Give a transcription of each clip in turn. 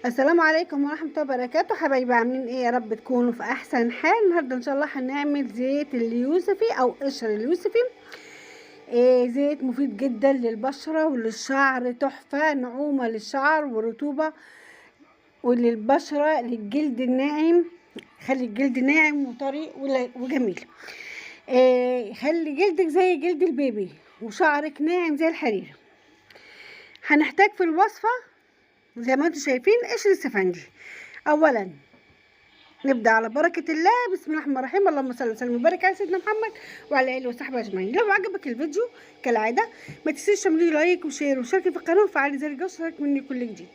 السلام عليكم ورحمة الله وبركاته. حبايبي عاملين ايه؟ يا رب تكونوا في احسن حال. النهارده ان شاء الله هنعمل زيت اليوسفي او قشر اليوسفي. زيت مفيد جدا للبشرة وللشعر، تحفة، نعومة للشعر ورطوبة وللبشرة، للجلد الناعم. خلي الجلد ناعم وطري وجميل. خلي جلدك زي جلد البيبي وشعرك ناعم زي الحرير. هنحتاج في الوصفة زي ما انتم شايفين قشر السفندي. اولا نبدا على بركه الله. بسم الله الرحمن الرحيم. اللهم صل وسلم وبارك على سيدنا محمد وعلى اله وصحبه اجمعين. لو عجبك الفيديو كالعاده ما تنسيش تعملي لايك وشير وشاركي في القناه وفعلي زر الجرس يوصلك مني كل جديد.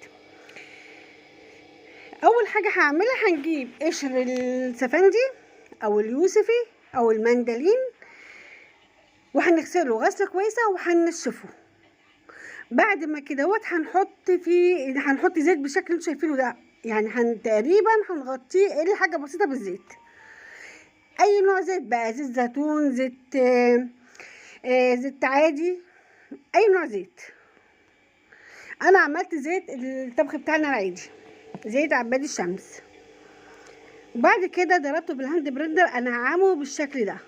اول حاجه هعملها هنجيب قشر السفندي او اليوسفي او المندلين وهنغسله غسله كويسه وهنشفه. بعد ما كده هنحط زيت بالشكل اللي انتوا شايفينه ده، يعني تقريبا هنغطيه الا حاجه بسيطه بالزيت. اي نوع زيت بقى، زيت زيتون، زيت عادي، اي نوع زيت. انا عملت زيت الطبخ بتاعنا العادي، زيت عباد الشمس. وبعد كده ضربته بالهاند بريندر انعمه بالشكل ده.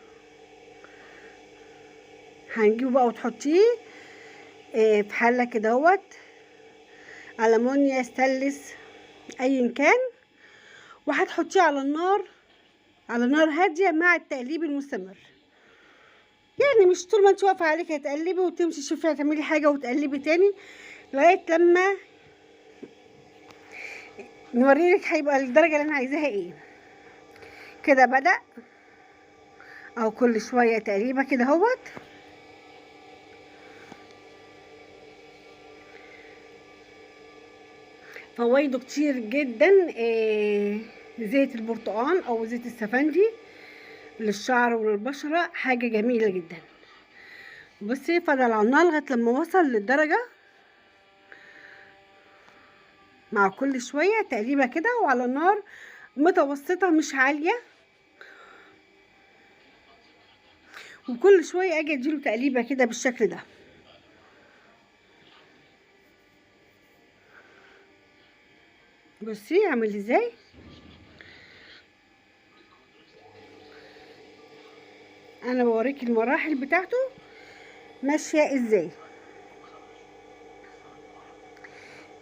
هنجيبه بقى وتحطيه في حله كده اهوت، ألمونيا، ستانلس، ايا كان، وهتحطيه على نار هاديه مع التقليب المستمر. يعني مش طول ما انت واقفه عليك هتقلبي وتمشي تشوفي هتعملي حاجه وتقلبي تاني لغايه لما نوريلك هيبقى الدرجه اللي انا عايزاها ايه. كده بدأ، او كل شويه تقريبا كده اهوت. فوائده كتير جدا. زيت البرتقال او زيت السفندي للشعر وللبشره حاجه جميله جدا. بصي فضل على النار لغايه لما وصل للدرجه، مع كل شويه تقريبا كده، وعلى نار متوسطه مش عاليه، وكل شويه اجي اديله تقليبه كده بالشكل ده. بصي اعمل ازاي. انا بوريك المراحل بتاعته ماشيه ازاي.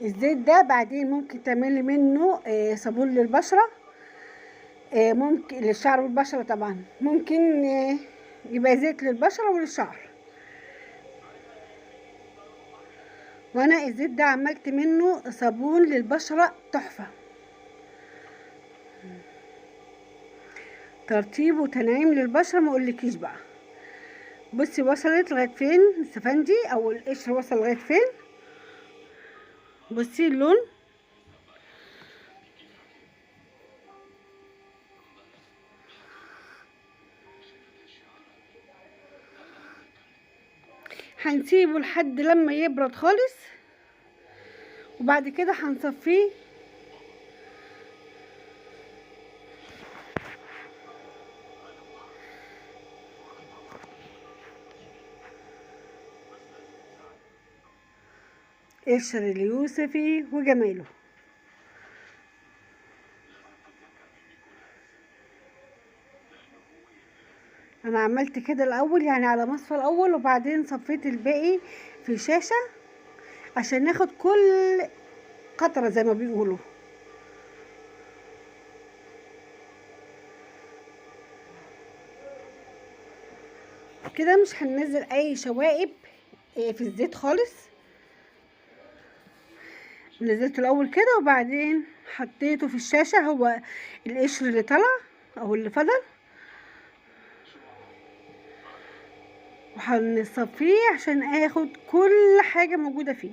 الزيت ده بعدين ممكن تعملي منه صابون للبشره، ممكن للشعر والبشره طبعا، ممكن يبقى زيت للبشره وللشعر. وانا الزيت ده عملت منه صابون للبشره تحفه، ترطيب وتنعيم للبشره ما اقولكيش بقى. بصي وصلت لغايه فين السفندي او القشر، وصل لغايه فين. بصي اللون. هنسيبه لحد لما يبرد خالص، وبعد كده هنصفيه. قشر اليوسفي وجماله. انا عملت كده الاول، يعني على مصفى الاول، وبعدين صفيت الباقي في شاشة عشان ناخد كل قطرة زي ما بيقولوا. كده مش هننزل اي شوائب في الزيت خالص. نزلته الاول كده وبعدين حطيته في الشاشة، هو القشر اللي طلع او اللي فضل، وهنصفيه عشان اخد كل حاجة موجودة فيه.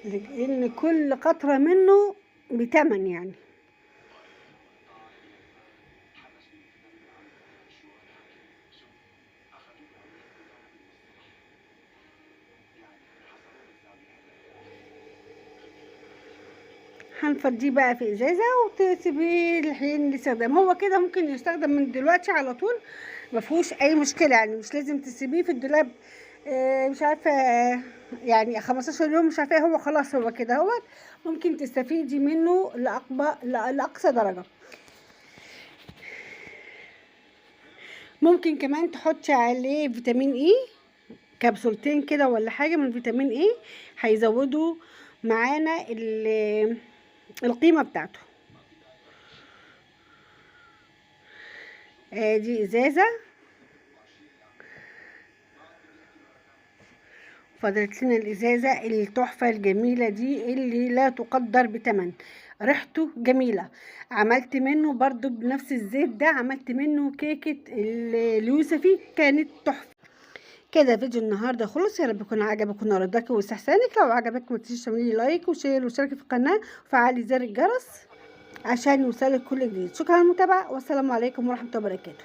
لان كل قطرة منه بتمن يعني. هنفضيه بقى في ازازه وتسيبيه لحين الاستخدام. هو كده ممكن يستخدم من دلوقتي على طول، مفيهوش اي مشكله، يعني مش لازم تسيبيه في الدولاب مش عارفه يعني 15 يوم، مش عارفه هو خلاص هو كده اهوت. ممكن تستفيدي منه لاقصى درجه. ممكن كمان تحطي عليه فيتامين اي، كبسولتين كده ولا حاجه من فيتامين اي، هيزودوا معانا القيمه بتاعته. دي ازازه، فضلت لنا الازازه التحفه الجميله دي اللي لا تقدر بثمن. ريحته جميله. عملت منه برضو بنفس الزيت ده، عملت منه كيكه اليوسفي، كانت تحفه. كده فيديو النهارده خلص. يا رب يكون عجبك ونردك واستحسانك. لو عجبك ما تنسيش تعملي لايك وشير وشاركي في القناه وفعلي زر الجرس عشان يوصلك كل جديد. شكرا على المتابعه، والسلام عليكم ورحمه الله وبركاته.